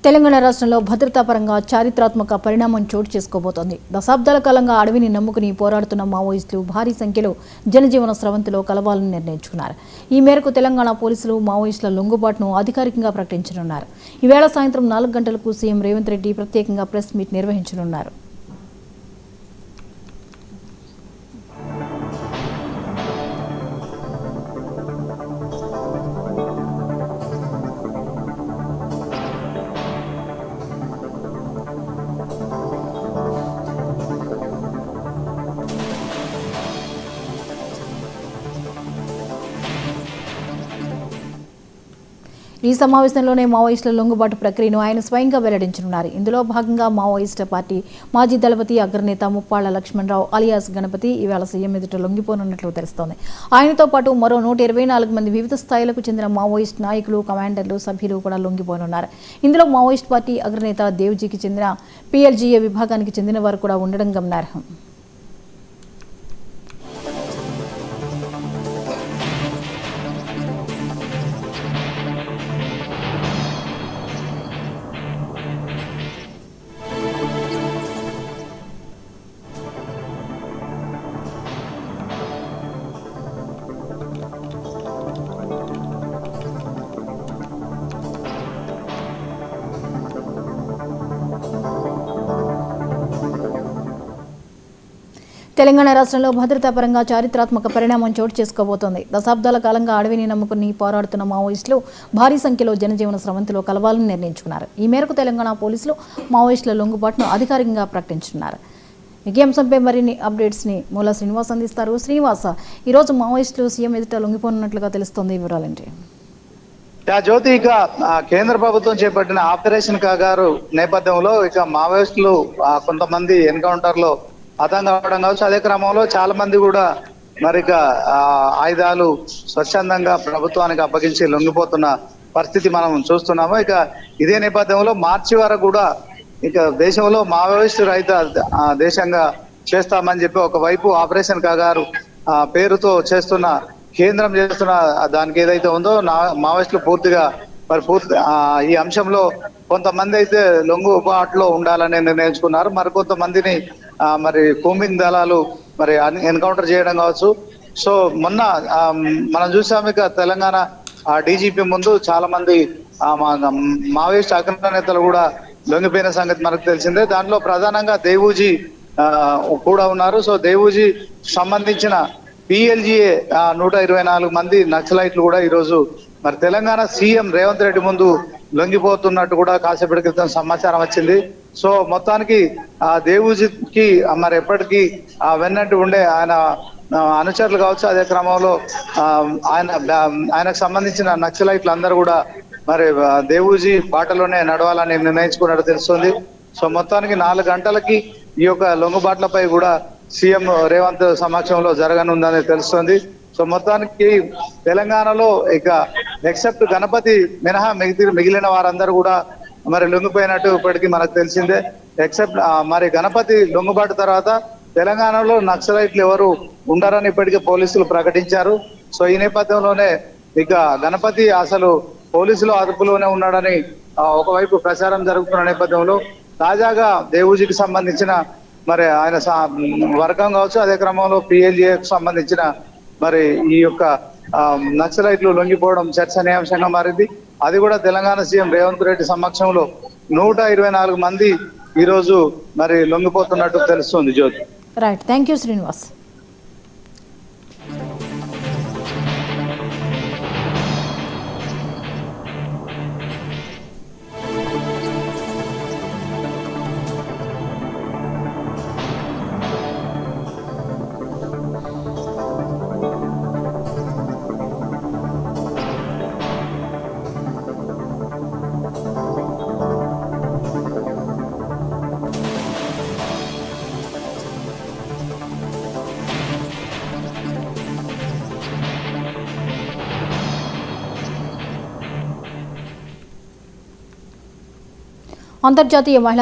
తెలంగాణ రాష్ట్రంలో భద్రతా పరంగా చారిత్రాత్మక పరిణామం చోటు చేసుకోబోతోంది. దశాబ్దాల కాలంగా అడవిని నమ్ముకుని పోరాడుతున్న మావోయిస్టులు భారీ సంఖ్యలో జనజీవన స్రవంతిలో కలవాలని నిర్ణయించుకున్నారు. ఈ మేరకు తెలంగాణ పోలీసులు మావోయిస్టుల లొంగుబాటును అధికారికంగా ప్రకటించనున్నారు. ఈవేళ సాయంత్రం 4 గంటలకు సీఎం రేవంత్ రెడ్డి ప్రత్యేకంగా ప్రెస్ మీట్ నిర్వహించనున్నారు. ఈ సమావేశంలోనే మావోయిస్టుల లొంగుబాటు ప్రక్రియను ఆయన స్వయంగా వెల్లడించనున్నారు. ఇందులో భాగంగా మావోయిస్టు పార్టీ మాజీ దళపతి అగ్రనేత ముప్పాళ్ల లక్ష్మణరావు అలియాస్ గణపతి ఈవేళ సీఎం ఎదుట లొంగిపోనున్నట్లు తెలుస్తోంది. ఆయనతో పాటు మరో 124 మంది వివిధ స్థాయిలకు చెందిన మావోయిస్టు నాయకులు, కమాండర్లు, సభ్యులు కూడా లొంగిపోనున్నారు. ఇందులో మావోయిస్టు పార్టీ అగ్రనేత దేవుజీకి చెందిన PLGA విభాగానికి చెందిన వారు కూడా ఉండడం గమనార్హం. తెలంగాణ రాష్ట్రంలో భద్రతా పరంగా చారిత్రాత్మక పరిణామం చోటు చేసుకోబోతోంది. దశాబ్దాల కాలంగా అడవిని నమ్ముకుని పోరాడుతున్న మావోయిస్టులు భారీ సంఖ్యలో జనజీవన స్రవంతిలో కలవాలని నిర్ణయించుకున్నారు. ఈ మేరకు తెలంగాణ పోలీసులు మావోయిస్టుల లొంగుబాటును అధికారికంగా ప్రకటించున్నారు. ఈ అంశంపై మరిన్ని అప్డేట్స్ని మూల శ్రీనివాస్ అందిస్తారు. శ్రీనివాస, ఈరోజు మావోయిస్టులు సీఎం ఎదుట లొంగిపోనున్నట్లుగా తెలుస్తోంది. వివరాలేంటి? జ్యోతి, ఇక కేంద్ర ప్రభుత్వం చేపట్టిన ఆపరేషన్ కాగారు నేపథ్యంలో ఇక మావోయిస్టులు కొంతమంది ఎన్కౌంటర్ లో హతం కావడం కావచ్చు. అదే క్రమంలో చాలా మంది కూడా మరి ఇక ఆయుధాలు స్వచ్ఛందంగా ప్రభుత్వానికి అప్పగించి లొంగిపోతున్న పరిస్థితి మనం చూస్తున్నాము. ఇక ఇదే నేపథ్యంలో మార్చి వరకు కూడా ఇక దేశంలో మావోయిస్టు రహిత దేశంగా చేస్తామని చెప్పి ఒకవైపు ఆపరేషన్ కాగారు పేరుతో చేస్తున్న కేంద్రం చేస్తున్న దానికి ఏదైతే ఉందో మావోయిస్టులు పూర్తిగా ఈ అంశంలో కొంతమంది అయితే లొంగుబాటులో ఉండాలని నిర్ణయించుకున్నారు. మరికొంతమందిని మరి కూంబింగ్ దళాలు మరి ఎన్కౌంటర్ చేయడం కావచ్చు. సో మొన్న మనం చూసాము, ఇక తెలంగాణ DGP ముందు చాలా మంది మావోయిస్ట్ అగ్రనేతలు కూడా లొంగిపోయిన సంగతి మనకు తెలిసిందే. దాంట్లో ప్రధానంగా దేవుజీ కూడా ఉన్నారు. సో దేవుజీ సంబంధించిన PLGA 124 మంది నక్సలైట్లు కూడా ఈరోజు మరి తెలంగాణ సీఎం రేవంత్ రెడ్డి ముందు లొంగిపోతున్నట్టు కూడా కాసేపటి క్రితం సమాచారం వచ్చింది. సో మొత్తానికి దేవుజీకి మరి ఎప్పటికీ వెన్నట్టు ఉండే ఆయన అనుచరులు కావచ్చు. అదే క్రమంలో ఆయనకు సంబంధించిన నక్సలైట్లు అందరూ కూడా మరి దేవుజీ బాటలోనే నడవాలని నిర్ణయించుకున్నట్టు తెలుస్తుంది. సో మొత్తానికి 4 గంటలకి ఈ యొక్క లొంగుబాట్లపై కూడా సీఎం రేవంత్ సమక్షంలో జరగనుందని తెలుస్తుంది. సో మొత్తానికి తెలంగాణలో ఇక ఎక్సెప్ట్ గణపతి మినహా మిగిలిన వారందరూ కూడా మరి లొంగిపోయినట్టు ఇప్పటికీ మనకు తెలిసిందే. ఎక్సెప్ట్ మరి గణపతి లొంగుబాటు తర్వాత తెలంగాణలో నక్సలైట్లు ఎవరు ఉండరని ఇప్పటికే పోలీసులు ప్రకటించారు. సో ఈ నేపథ్యంలోనే ఇక గణపతి అసలు పోలీసులు అదుపులోనే ఉన్నాడని ఒకవైపు ప్రచారం జరుగుతున్న నేపథ్యంలో తాజాగా దేవుజీకి సంబంధించిన మరి ఆయన వర్గం కావచ్చు, అదే క్రమంలో PLGAకు సంబంధించిన మరి ఈ యొక్క నక్సలైట్లు లొంగిపోవడం చర్చనీయాంశంగా మారింది. అది కూడా తెలంగాణ సీఎం రేవంత్ రెడ్డి సమక్షంలో 124 మంది ఈరోజు మరి లొంగిపోతున్నట్టు తెలుస్తుంది. జ్యోతి, రైట్, థ్యాంక్ యూ శ్రీనివాస్. అంతర్జాతీయ మహిళా